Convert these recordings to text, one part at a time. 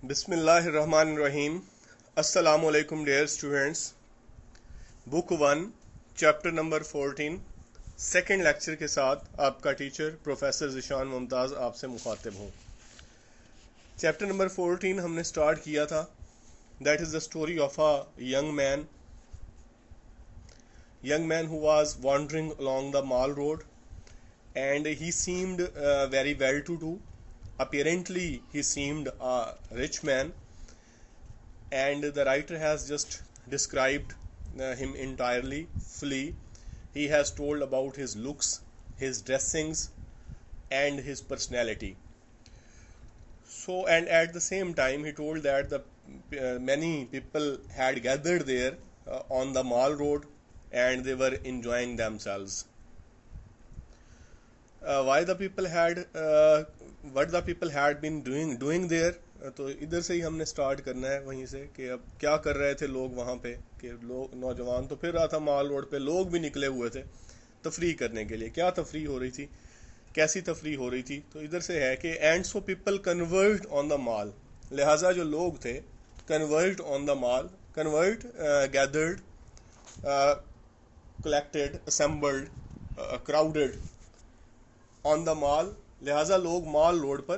بسم اللہ الرحمن الرحیم. السلام علیکم ڈیئر اسٹوڈینٹس. بک 1 چیپٹر نمبر 14 سیکنڈ لیکچر کے ساتھ آپ کا ٹیچر پروفیسر ذیشان ممتاز آپ سے مخاطب ہوں. چیپٹر نمبر 14 ہم نے سٹارٹ کیا تھا. That is the story of a young man who was wandering along the mall road, and he seemed very well to do. Apparently he seemed a rich man, and the writer has just described him entirely fully. He has told about his looks, his dressings, and his personality. So, and at the same time he told that many people had gathered there on the mall road, and they were enjoying themselves. What the people had been doing there. تو ادھر سے ہی ہم نے start کرنا ہے وہیں سے کہ اب کیا کر رہے تھے لوگ وہاں پہ. کہ لوگ نوجوان تو پھر رہا تھا مال روڈ پہ, لوگ بھی نکلے ہوئے تھے تفریح کرنے کے لیے. کیا تفریح ہو رہی تھی, کیسی تفریح ہو رہی تھی؟ تو ادھر سے ہے کہ اینڈ سو پیپل کنورجڈ آن دا مال. لہٰذا جو لوگ تھے کنورجڈ آن دا مال, gathered, collected, assembled, crowded on the mall. لہٰذا لوگ مال روڈ پر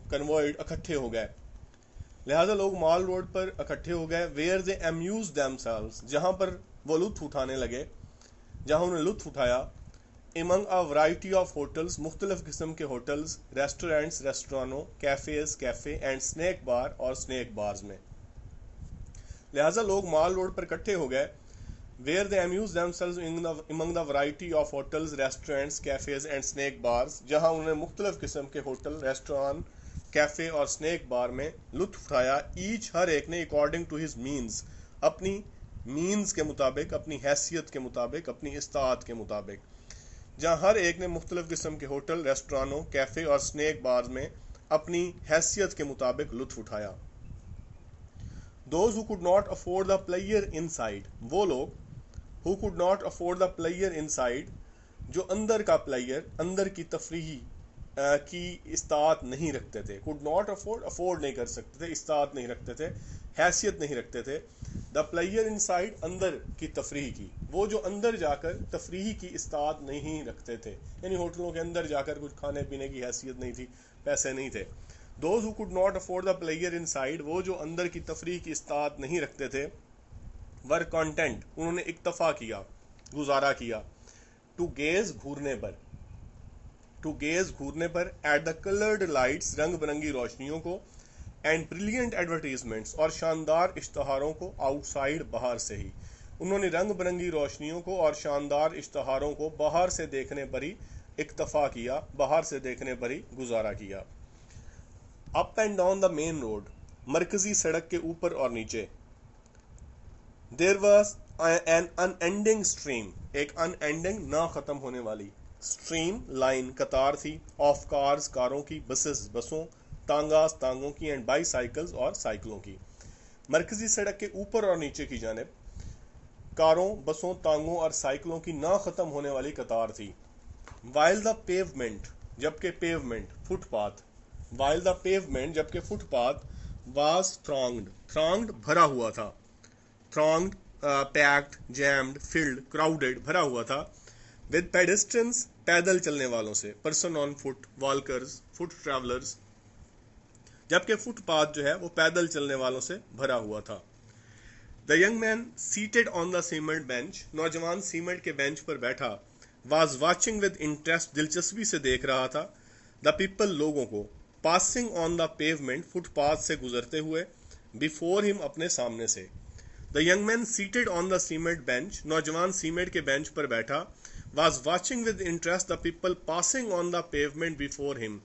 کنورٹ اکٹھے ہو گئے. لہٰذا لوگ مال روڈ پر اکٹھے ہو گئے. where they amused themselves, جہاں پر وہ لطف اٹھانے لگے, جہاں انہوں نے لطف اٹھایا. among a variety of hotels, مختلف قسم کے ہوٹلز, ریسٹورینٹس, ریسٹورانوں, cafes, cafe, and snack bar اور سنیک بارز میں. لہٰذا لوگ مال روڈ پر اکٹھے ہو گئے. where they amuse themselves among the variety of hotels, restaurants, cafes and snake bars, جہاں انہوں نے مختلف قسم کے ہوٹل, ریسٹوران, کیفے اور سنیک بار میں لطف اٹھایا. ایچ, ہر ایک نے, according to his means, اپنی مینز کے مطابق, اپنی حیثیت کے مطابق, اپنی استطاعت کے مطابق. جہاں ہر ایک نے مختلف قسم کے ہوٹل, ریسٹورانوں, کیفے اور سنیک بار میں اپنی حیثیت کے مطابق لطف اٹھایا. Those who could not afford the player inside, وہ لوگ who could not afford the player inside, جو اندر کا پلیئر, اندر کی تفریح کی استطاعت نہیں رکھتے تھے. could not afford نہیں کر سکتے تھے, استطاعت نہیں رکھتے تھے, حیثیت نہیں رکھتے تھے. the player inside, اندر کی تفریح کی, وہ جو اندر جا کر تفریح کی استطاعت نہیں رکھتے تھے, یعنی ہوٹلوں کے اندر جا کر کچھ کھانے پینے کی حیثیت نہیں تھی, پیسے نہیں تھے. those who could not afford the player inside, وہ جو اندر کی تفریح کی استطاعت نہیں رکھتے تھے. were content, انہوں نے اکتفا کیا, گزارا کیا. to gaze, گھورنے per, to gaze, گھورنے per. at the colored lights, رنگ برنگی روشنیوں کو. and brilliant advertisements, اور شاندار اشتہاروں کو. outside, باہر سے ہی. انہوں نے رنگ برنگی روشنیوں کو اور شاندار اشتہاروں کو باہر سے دیکھنے پر ہی اکتفا کیا, باہر سے دیکھنے پر ہی گزارا کیا. up and down the main road, مرکزی سڑک کے اوپر اور نیچے. there was an unending stream, ایک unending, نہ ختم ہونے والی, stream, line, قطار تھی, of cars, کاروں کی, buses, بسوں, تانگاز, تانگوں کی, and bicycles, اور سائیکلوں کی. مرکزی سڑک کے اوپر اور نیچے کی جانب کاروں, بسوں, تانگوں اور سائیکلوں کی نہ ختم ہونے والی قطار تھی. while the pavement, جبکہ pavement, footpath. while the pavement, جبکہ فٹ پاتھ, was thronged, بھرا ہوا تھا. thronged, packed, jammed, filled, crowded, بھرا ہوا تھا. with pedestrians, پیدل چلنے والوں سے. person on foot, walkers, foot travelers, جبکہ فٹ پاتھ جو ہے وہ پیدل چلنے والوں سے بھرا ہوا تھا. the young man seated on the cement bench, نوجوان سیمنٹ کے بینچ پر بیٹھا. was watching with interest, دلچسپی سے دیکھ رہا تھا. the people, لوگوں کو. passing on the pavement, footpath سے گزرتے ہوئے. before him, اپنے سامنے سے. The young man seated on the cement bench, نوجوان سیمنٹ کے بینچ پر بیٹھا. was watching with interest the people passing on the pavement before him,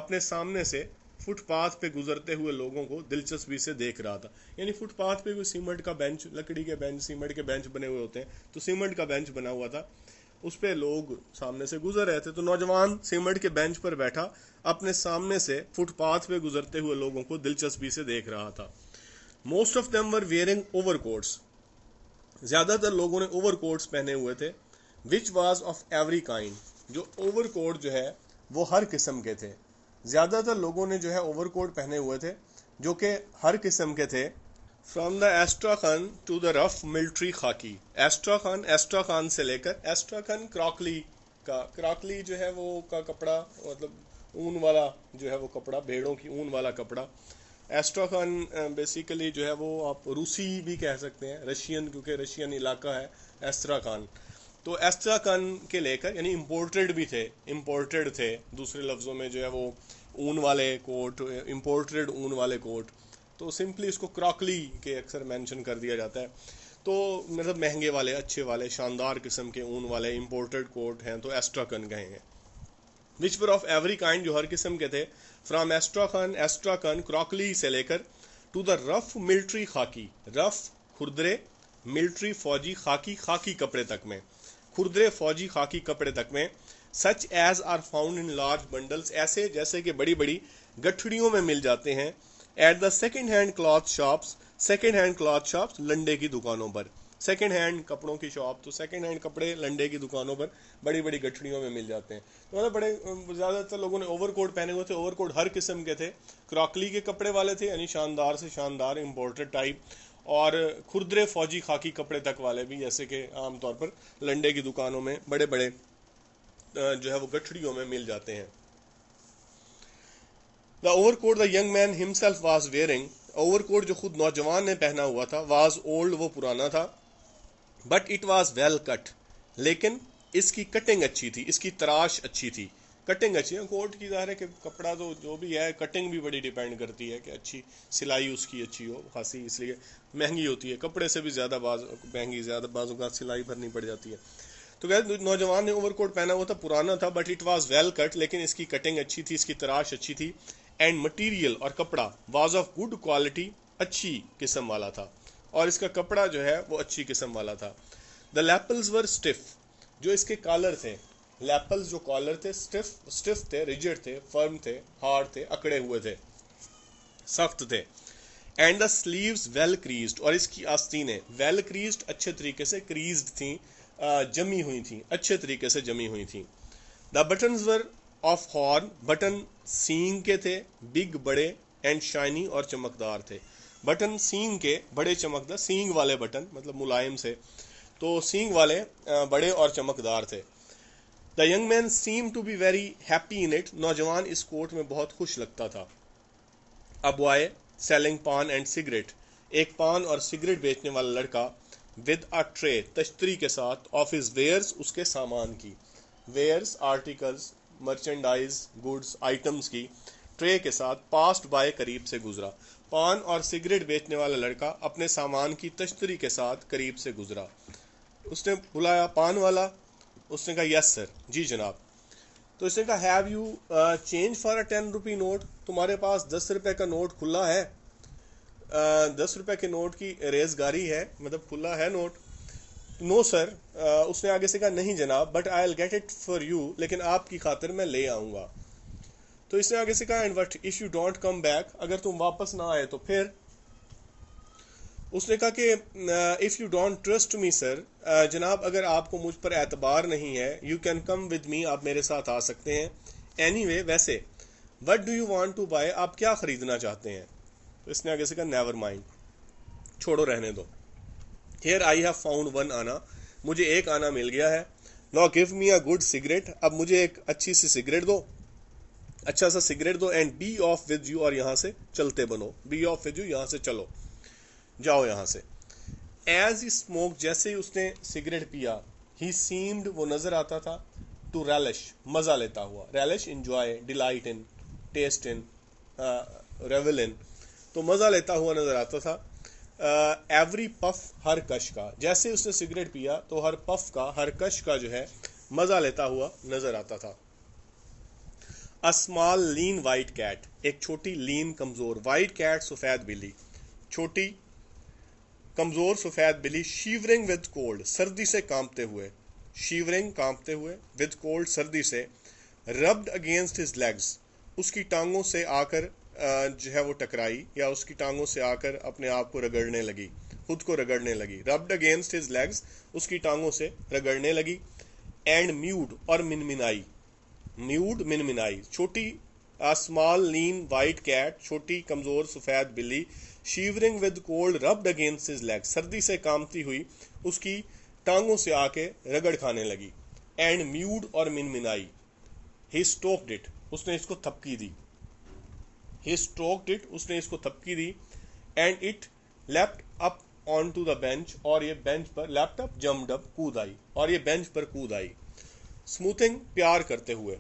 اپنے سامنے سے فٹ پاتھ پہ گزرتے ہوئے لوگوں کو دلچسپی سے دیکھ رہا تھا. یعنی فٹ پاتھ پہ کوئی سیمنٹ کا بینچ, لکڑی کے بینچ, سیمنٹ کے بینچ بنے ہوئے ہوتے ہیں, تو سیمنٹ کا بینچ بنا ہوا تھا, اس پہ لوگ سامنے سے گزر رہے تھے. تو نوجوان سیمنٹ کے بینچ پر بیٹھا, اپنے سامنے سے فٹ پاتھ پہ گزرتے ہوئے لوگوں کو دلچسپی سے دیکھ رہا تھا. most of them were wearing overcoats, زیادہ تر لوگوں نے اوور کوٹس پہنے ہوئے تھے. which was of every kind, جو اوور کوٹ جو ہے وہ ہر قسم کے تھے. زیادہ تر لوگوں نے جو ہے اوور کوٹ پہنے ہوئے تھے جو کہ ہر قسم کے تھے. From the astrakhan to the rough military khaki. Astrakhan سے لے کر ایسٹراخان کراکلی جو ہے وہ کا کپڑا, مطلب اون والا جو ہے وہ کپڑا, بھیڑوں کی اون والا کپڑا. ایسٹراخان بیسیکلی جو ہے وہ آپ روسی بھی کہہ سکتے ہیں, رشین, کیونکہ رشین علاقہ ہے ایسٹراخان. تو ایسٹراخان کے لے کر یعنی امپورٹڈ تھے دوسرے لفظوں میں جو ہے وہ اون والے کوٹ, امپورٹڈ اون والے کوٹ. تو سمپلی اس کو کراکلی کے اکثر مینشن کر دیا جاتا ہے. تو مطلب مہنگے والے, اچھے والے, شاندار قسم کے اون والے امپورٹڈ کوٹ ہیں تو ایسٹراخان کہیں گے. وچ پر آف ایوری کائنڈ, جو ہر قسم کے تھے. فرام ایسٹراخان کراکلی سے لے کر to the rough military khaki, rough کھردرے, ملٹری فوجی, خاکی کپڑے تک میں, کھردرے فوجی خاکی کپڑے تک میں. Such as are found in large bundles, ایسے جیسے کہ بڑی بڑی گٹھڑیوں میں مل جاتے ہیں. At the second hand cloth shops, لنڈے کی دکانوں پر. سیکنڈ ہینڈ کپڑوں کی شاپ, تو سیکنڈ ہینڈ کپڑے لنڈے کی دکانوں پر بڑی بڑی گٹھڑیوں میں مل جاتے ہیں. تو مطلب بڑے زیادہ تر لوگوں نے اوور کوٹ پہنے ہوئے تھے. اوور کوٹ ہر قسم کے تھے. کراکلی کے کپڑے والے تھے یعنی شاندار سے شاندار امپورٹڈ ٹائپ, اور کھردرے فوجی خاکی کپڑے تک والے بھی, جیسے کہ عام طور پر لنڈے کی دکانوں میں بڑے بڑے جو ہے وہ گٹھڑیوں میں مل جاتے ہیں. The overcoat the young man himself was wearing, overcoat جو خود نوجوان نے پہنا ہوا تھا, واز اولڈ, وہ پرانا تھا. بٹ اٹ واز ویل کٹ, لیکن اس کی کٹنگ اچھی تھی, اس کی تراش اچھی تھی. کٹنگ اچھی ہے کوٹ کی, ظاہر ہے کہ کپڑا تو جو بھی ہے کٹنگ بھی بڑی ڈیپینڈ کرتی ہے کہ اچھی سلائی اس کی اچھی ہو خاصی, اس لیے مہنگی ہوتی ہے. کپڑے سے بھی زیادہ مہنگی, زیادہ بعض اوقات سلائی بھرنی پڑ جاتی ہے. تو نوجوان نے اوور کوٹ پہنا ہوا تھا, پرانا تھا, بٹ اٹ واز ویل کٹ, لیکن اس کی کٹنگ اچھی تھی, اس کی تراش اچھی تھی. اینڈ مٹیریل, اور کپڑا, واز آف گڈ کوالٹی, اچھی قسم والا تھا, اور اس کا کپڑا جو ہے وہ اچھی قسم والا تھا. دا لیپلز ور اسٹف, جو اس کے کالر تھے, لیپلز جو کالر تھے اسٹف تھے, ریجڈ تھے, فرم تھے, ہارڈ تھے, اکڑے ہوئے تھے, سخت تھے. اینڈ دا سلیوز ویل کریزڈ, اور اس کی آستینیں ویل کریزڈ, اچھے طریقے سے کریزڈ تھیں, جمی ہوئی تھیں, اچھے طریقے سے جمی ہوئی تھیں. The buttons were of horn, button سینگ کے تھے, بگ, بڑے, اینڈ شائنی, اور چمکدار تھے. بٹن سینگ کے, بڑے چمکدار, سینگ والے بٹن مطلب ملائم سے, تو سینگ والے بڑے اور چمکدار تھے. The young man seem to be very happy in it, نوجوان اس کوٹ میں بہت خوش لگتا تھا. A boy selling paan and cigarette, ایک پان اور سگریٹ بیچنے والا لڑکا, ود ا ٹرے, تشتری کے ساتھ, آف ہز ویئرز, اس کے سامان کی, wares articles, merchandise, goods, items کی, ٹرے کے ساتھ, پاسڈ بائے, قریب سے گزرا. پان اور سگریٹ بیچنے والا لڑکا اپنے سامان کی تشتری کے ساتھ قریب سے گزرا. اس نے بلایا پان والا, اس نے کہا یس سر, جی جناب. تو اس نے کہا have you change for a 10 rupee note, تمہارے پاس 10 روپے کا نوٹ کھلا ہے, 10 روپے کے نوٹ کی ریزگاری ہے, مطلب کھلا ہے نوٹ. نو سر, اس نے آگے سے کہا نہیں جناب, but I will get it for you, لیکن آپ کی خاطر میں لے آؤں گا. تو اس نے آگے سے کہا and what if you don't come back, اگر تم واپس نہ آئے تو پھر. اس نے کہا کہ if you don't trust me sir, جناب اگر آپ کو مجھ پر اعتبار نہیں ہے, you can come with me, آپ میرے ساتھ آ سکتے ہیں. اینی وے, ویسے. What do you want to buy, آپ کیا خریدنا چاہتے ہیں. تو اس نے آگے سے کہا نیور مائنڈ, چھوڑو رہنے دو. Here I have found one anna, مجھے ایک آنا مل گیا ہے. Now give me a good cigarette, اب مجھے ایک اچھی سی سگریٹ دو, اچھا سا سگریٹ دو. And be off with you, اور یہاں سے چلتے بنو, بی آف ود یو, یہاں سے چلو, جاؤ یہاں سے. ایز ہی اسموک, جیسے ہی اس نے سگریٹ پیا, ہی سیمڈ, وہ نظر آتا تھا, ٹو ریلش, مزہ لیتا ہوا, ریلش انجوائے, ڈیلائٹ ان, ٹیسٹ ان, ریول ان, تو مزہ لیتا ہوا نظر آتا تھا. ایوری پف, ہر کش کا, جیسے اس نے سگریٹ پیا تو ہر پف کا, ہر کش کا جو ہے مزہ لیتا ہوا نظر آتا تھا. A small lean white cat, ایک چھوٹی لین کمزور, white cat سفید بلی, چھوٹی کمزور سفید بلی, shivering with cold, سردی سے کانپتے ہوئے, shivering کانپتے ہوئے, with cold سردی سے, rubbed against his legs, اس کی ٹانگوں سے آ کر جو ہے وہ ٹکرائی, یا اس کی ٹانگوں سے آ کر اپنے آپ کو رگڑنے لگی, خود کو رگڑنے لگی. rubbed against his legs, اس کی ٹانگوں سے رگڑنے لگی. and mewed, اور منمنائی, میوڈ منمنائی, چھوٹی A small lean white cat, چھوٹی کمزور سفید بلی, shivering with cold rubbed against his legs, سردی سے کامتی ہوئی اس کی ٹانگوں سے آ کے رگڑ کھانے لگی. And mewed اور منمنائی. He stroked it, اس نے اس کو تھپکی دی. He stroked it, اس نے اس کو تھپکی دی. And it leapt up onto the bench, اور یہ بینچ پر leapt up jumped up کود آئی, اور یہ بینچ پر کود آئی. Smoothing پیار کرتے ہوئے,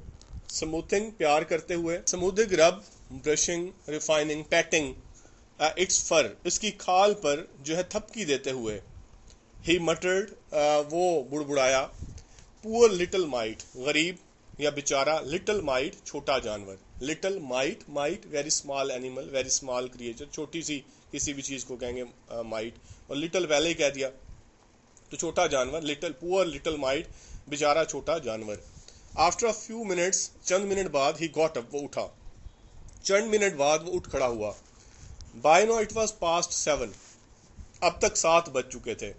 smoothing پیار کرتے ہوئے. Smoothing rub, brushing, refining, patting its fur, اس کی کھال پر جو ہے تھپکی دیتے ہوئے. He muttered, وہ بڑبڑایا. Poor little mite, غریب یا بیچارہ. Little mite, چھوٹا جانور. Little mite, mite very small animal, very small creature, چھوٹی سی کسی بھی چیز کو کہیں گے mite, اور little پہلے ہی کہہ دیا تو چھوٹا جانور. Little, poor little mite, بیچارہ چھوٹا جانور. After a few minutes, چند منٹ بعد, he got up, وہ اٹھا. چند منٹ بعد وہ اٹھ کھڑا ہوا. By now it was past 7, اب تک 7 بج چکے تھے.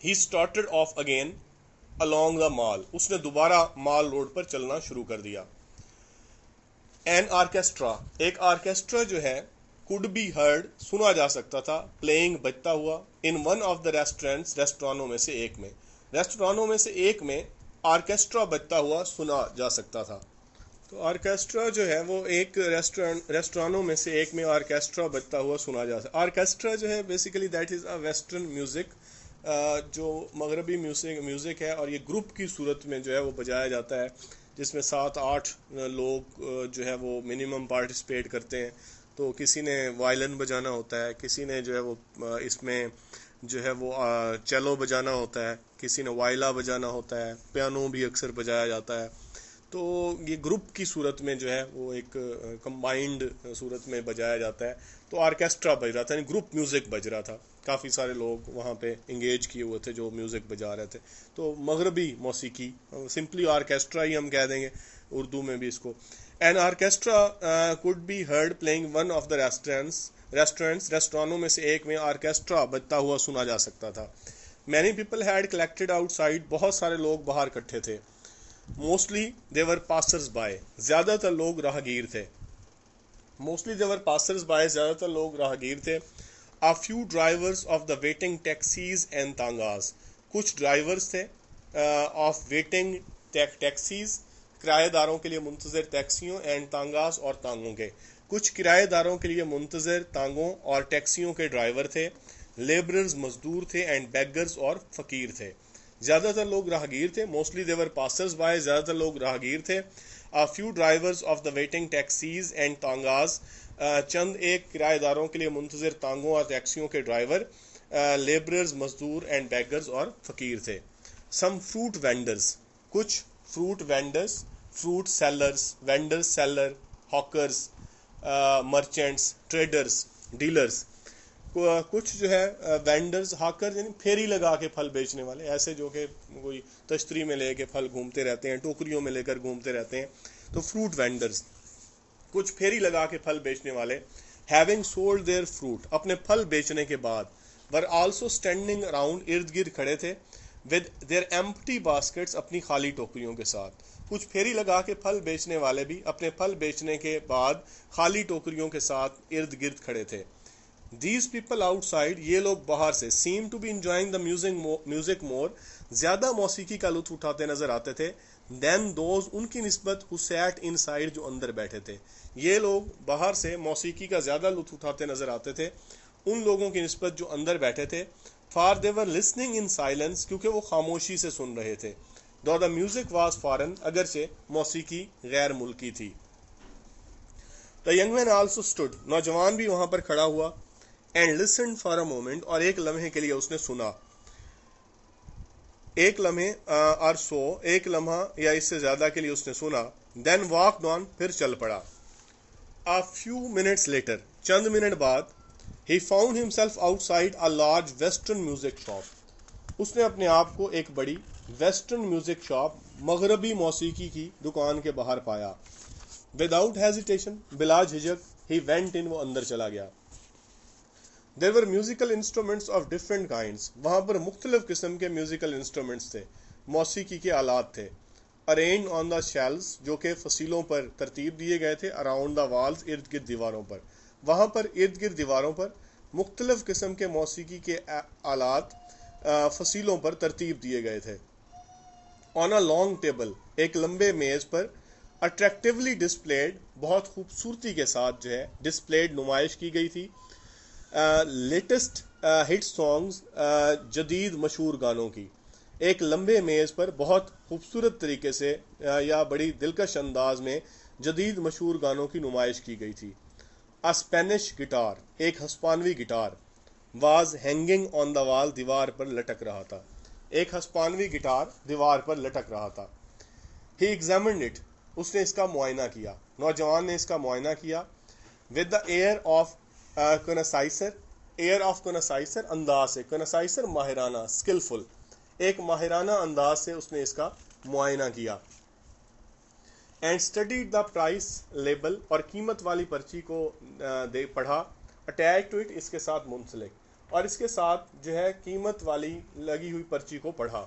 He started off again along the mall, اس نے دوبارہ مال روڈ پر چلنا شروع کر دیا. An orchestra, ایک آرکیسٹرا جو ہے, could be heard, سنا جا سکتا تھا, playing, بجتا ہوا, in one of the restaurants, ریسٹورانوں میں سے ایک میں. ریسٹورانوں میں سے ایک میں آرکیسٹرا بجتا ہوا سنا جا سکتا تھا. تو آرکیسٹرا جو ہے وہ ایک ریسٹورانوں میں سے ایک میں آرکیسٹرا بجتا ہوا سنا جا سکتا. آرکیسٹرا جو ہے basically that is a western music, جو مغربی میوزک ہے, اور یہ گروپ کی صورت میں جو ہے وہ بجایا جاتا ہے, جس میں 7-8 لوگ جو ہے وہ منیمم پارٹیسپیٹ کرتے ہیں. تو کسی نے وائلن بجانا ہوتا ہے, کسی نے جو ہے وہ اس میں جو ہے وہ چیلو بجانا ہوتا ہے, کسی نے وائلا بجانا ہوتا ہے, پیانو بھی اکثر بجایا جاتا ہے. تو یہ گروپ کی صورت میں جو ہے وہ ایک کمبائنڈ صورت میں بجایا جاتا ہے. تو آرکیسٹرا بج رہا تھا, یعنی گروپ میوزک بج رہا تھا, کافی سارے لوگ وہاں پہ انگیج کیے ہوئے تھے جو میوزک بجا رہے تھے. تو مغربی موسیقی, سمپلی آرکیسٹرا ہی ہم کہہ دیں گے اردو میں بھی اس کو. An orchestra could be heard playing one of the restaurants, ریسٹورانوں میں سے ایک میں آرکیسٹرا بجتا ہوا سنا جا سکتا تھا. Many people had collected outside, بہت سارے لوگ باہر اکٹھے تھے. Mostly they were passers by, زیادہ تر لوگ راہگیر تھے. Mostly they were passers by, زیادہ تر لوگ راہگیر تھے. A few drivers of the waiting taxis and tangas, کچھ ڈرائیورز تھے of waiting taxis, کرایہ داروں کے لیے منتظر ٹیکسیوں, اینڈ تانگاز, اور تانگوں کے. کچھ کرایہ داروں کے لیے منتظر تانگوں اور ٹیکسیوں کے ڈرائیور تھے. لیبررز, مزدور تھے, اینڈ بیگرز, اور فقیر تھے. زیادہ تر لوگ راہگیر تھے. Mostly they were passers by, زیادہ تر لوگ راہگیر تھے. A few drivers of the waiting taxis and tangas, چند ایک کرایہ داروں کے لیے منتظر تانگوں اور ٹیکسیوں کے ڈرائیور. لیبررز, مزدور, اینڈ بیگرز, اور فقیر تھے. Some fruit vendors, کچھ fruit vendors, fruit sellers, vendors seller, hawkers, merchants, traders, dealers. کچھ جو ہے وینڈرز, ہاکر یعنی پھیری لگا کے پھل بیچنے والے, ایسے جو کہ کوئی تشتری میں لے کے پھل گھومتے رہتے ہیں, ٹوکریوں میں لے کر گھومتے رہتے ہیں. تو فروٹ وینڈرز, کچھ پھیری لگا کے پھل بیچنے والے. Having sold their fruit, اپنے پھل بیچنے کے بعد, were also standing around, ارد گرد کھڑے تھے. With their empty baskets, اپنی خالی ٹوکریوں کے ساتھ. کچھ پھیری لگا کے پھل بیچنے والے بھی اپنے پھل بیچنے کے بعد خالی ٹوکریوں کے ساتھ ارد گرد کھڑے تھے. These people outside, یہ لوگ باہر سے, seem to be enjoying the music more, زیادہ موسیقی کا لطف اٹھاتے نظر آتے تھے, than those, ان کی نسبت, who sat inside, جو اندر بیٹھے تھے. یہ لوگ باہر سے موسیقی کا زیادہ لطف اٹھاتے نظر آتے تھے ان لوگوں کی نسبت جو اندر بیٹھے تھے. For they were listening in silence, کیونکہ وہ خاموشی سے سن رہے تھے. Though the music was foreign, اگرچہ موسیقی غیر ملکی تھی. The young man also stood, نوجوان بھی وہاں پر کھڑا ہوا, and listened for a moment, اور ایک لمحے کے لیے اس نے سنا. ایک لمحے اور سو, ایک لمحہ یا اس سے زیادہ کے لیے اس نے سنا. Then walked on, پھر چل پڑا. A few minutes later, چند منٹ بعد, he found himself outside a large western music shop. اس نے اپنے آپ کو ایک بڑی ویسٹرن میوزک شاپ, مغربی موسیقی کی دکان کے باہر پایا. Without hesitation, بلا جھجک, he went in, وہ اندر چلا گیا. There were musical instruments of different kinds. وہاں پر مختلف قسم کے میوزیکل انسٹرومنٹس تھے, موسیقی کے آلات تھے. arranged on the shelves جو کہ فصیلوں پر ترتیب دیے گئے تھے around the walls ارد گرد دیواروں پر. وہاں پر ارد گرد دیواروں پر مختلف قسم کے موسیقی کے آلات فصیلوں پر ترتیب دیے گئے تھے. on a long table ایک لمبے میز پر اٹریکٹیولی ڈسپلیڈ بہت خوبصورتی کے ساتھ جو ہے ڈسپلیڈ نمائش کی گئی تھی لیٹسٹ ہٹ سانگز جدید مشہور گانوں کی. ایک لمبے میز پر بہت خوبصورت طریقے سے یا بڑی دلکش انداز میں جدید مشہور گانوں کی نمائش کی گئی تھی. اسپینش گٹار ایک ہسپانوی گٹار واز ہینگنگ آن دا وال دیوار پر لٹک رہا تھا. ایک ہسپانوی گٹار دیوار پر لٹک رہا تھا. ہی ایگزامنڈ اٹ اس نے اس کا معائنہ کیا. نوجوان نے اس کا معائنہ کیا. With the air of connoisseur air of connoisseur انداز سے کنسائسر ماہرانہ اسکلفل ایک ماہرانہ انداز سے اس نے اس کا معائنہ کیا. And studied the price label اور قیمت والی پرچی کو پڑھا. اٹیچ ٹو اٹ اس کے ساتھ منسلک اور اس کے ساتھ جو ہے قیمت والی لگی ہوئی پرچی کو پڑھا.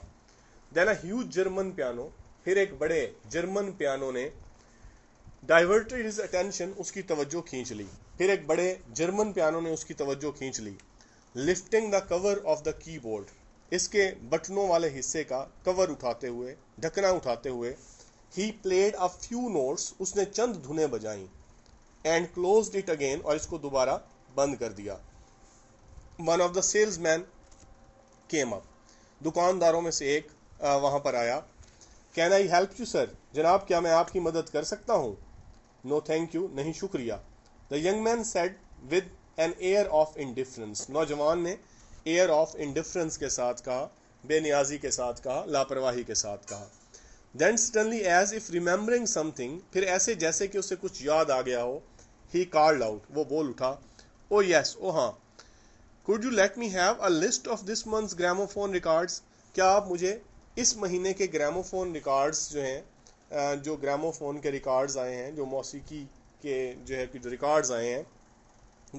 دین اے ہیوج جرمن پیانو پھر ایک بڑے جرمن پیانو نے ڈائیورٹڈ ہز اٹینشن اس کی توجہ کھینچ لی. پھر ایک بڑے جرمن پیانو نے اس کی توجہ کھینچ لی. Lifting the cover of the کی بورڈ اس کے بٹنوں والے حصے کا کور اٹھاتے ہوئے ڈھکنا اٹھاتے ہوئے ہی پلیڈ اے فیو نوٹس اس نے چند دھنیں بجائیں. اینڈ کلوزڈ اٹ اگین اور اس کو دوبارہ بند کر دیا. One of the salesman came up دکانداروں میں سے ایک وہاں پر آیا. Can I help you sir جناب کیا میں آپ کی مدد کر سکتا ہوں. نو تھینک یو نہیں شکریہ. The young man said with an air of indifference نوجوان نے ایئر آف انڈیفرنس کے ساتھ کہا بے نیازی کے ساتھ کہا لاپرواہی کے ساتھ کہا. Then suddenly as if remembering something پھر ایسے جیسے کہ اسے کچھ یاد آ گیا ہو. ہی کالڈ آؤٹ وہ بول اٹھا. او یس او ہاں. could you let me have a list of this month's gramophone records کیا آپ مجھے اس مہینے کے گراموفون ریکارڈز جو ہیں جو گراموفون کے ریکارڈز آئے ہیں جو موسیقی کے جو ہے جو ریکارڈز آئے ہیں.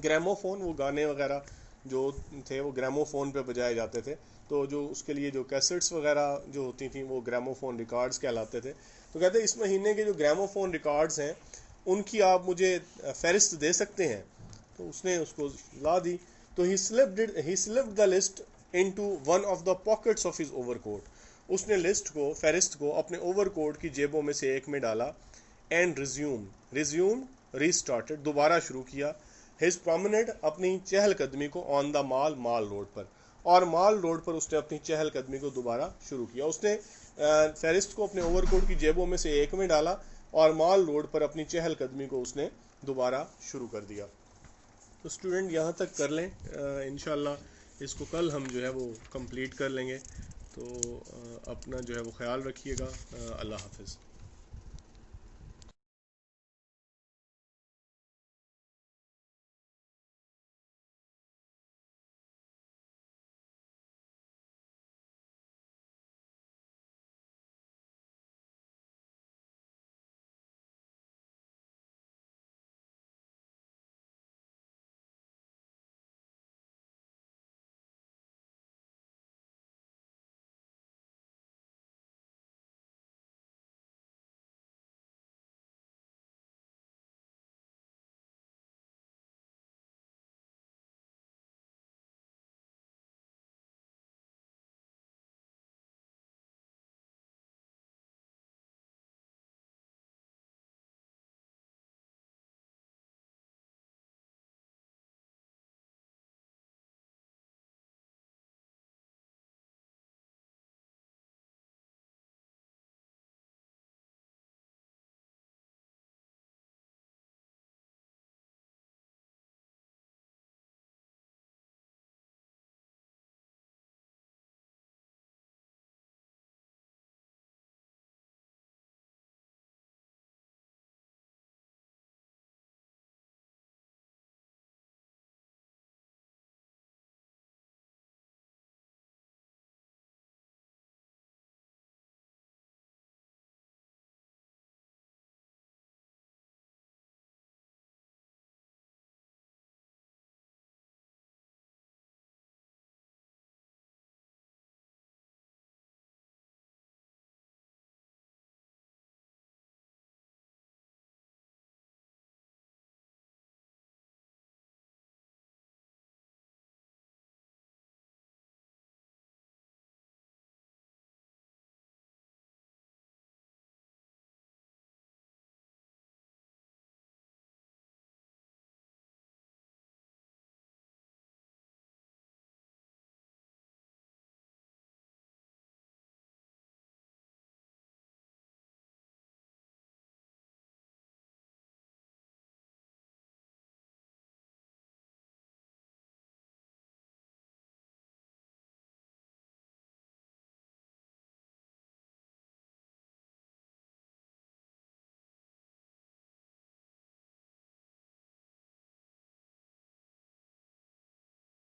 گراموفون وہ گانے وغیرہ جو تھے وہ گراموفون پہ بجائے جاتے تھے تو جو اس کے لیے جو کیسٹس وغیرہ جو ہوتی تھیں وہ گراموفون ریکارڈز کہلاتے تھے. تو کہتے ہیں اس مہینے کے جو گراموفون ریکارڈز ہیں ان کی آپ مجھے فہرست دے سکتے ہیں. تو اس نے اس کو لا دی. تو he slipped the list into one of the pockets of his overcoat اس نے لسٹ کو فہرست کو اپنے اوور کوٹ کی جیبوں میں سے ایک میں ڈالا. اینڈ ریزیوم ریسٹارٹڈ دوبارہ شروع کیا. ہز پرومننٹ اپنی چہل قدمی کو آن دا مال روڈ پر اور مال روڈ پر اس نے اپنی چہل قدمی کو دوبارہ شروع کیا. اس نے فہرست کو اپنے اوور کوٹ کی جیبوں میں سے ایک میں ڈالا اور مال روڈ پر اپنی چہل قدمی کو اس نے دوبارہ شروع کر دیا. تو اسٹوڈنٹ یہاں تک کر لیں. انشاءاللہ اس کو کل ہم جو ہے وہ کمپلیٹ کر لیں گے. تو اپنا جو ہے وہ خیال رکھیے گا. اللہ حافظ.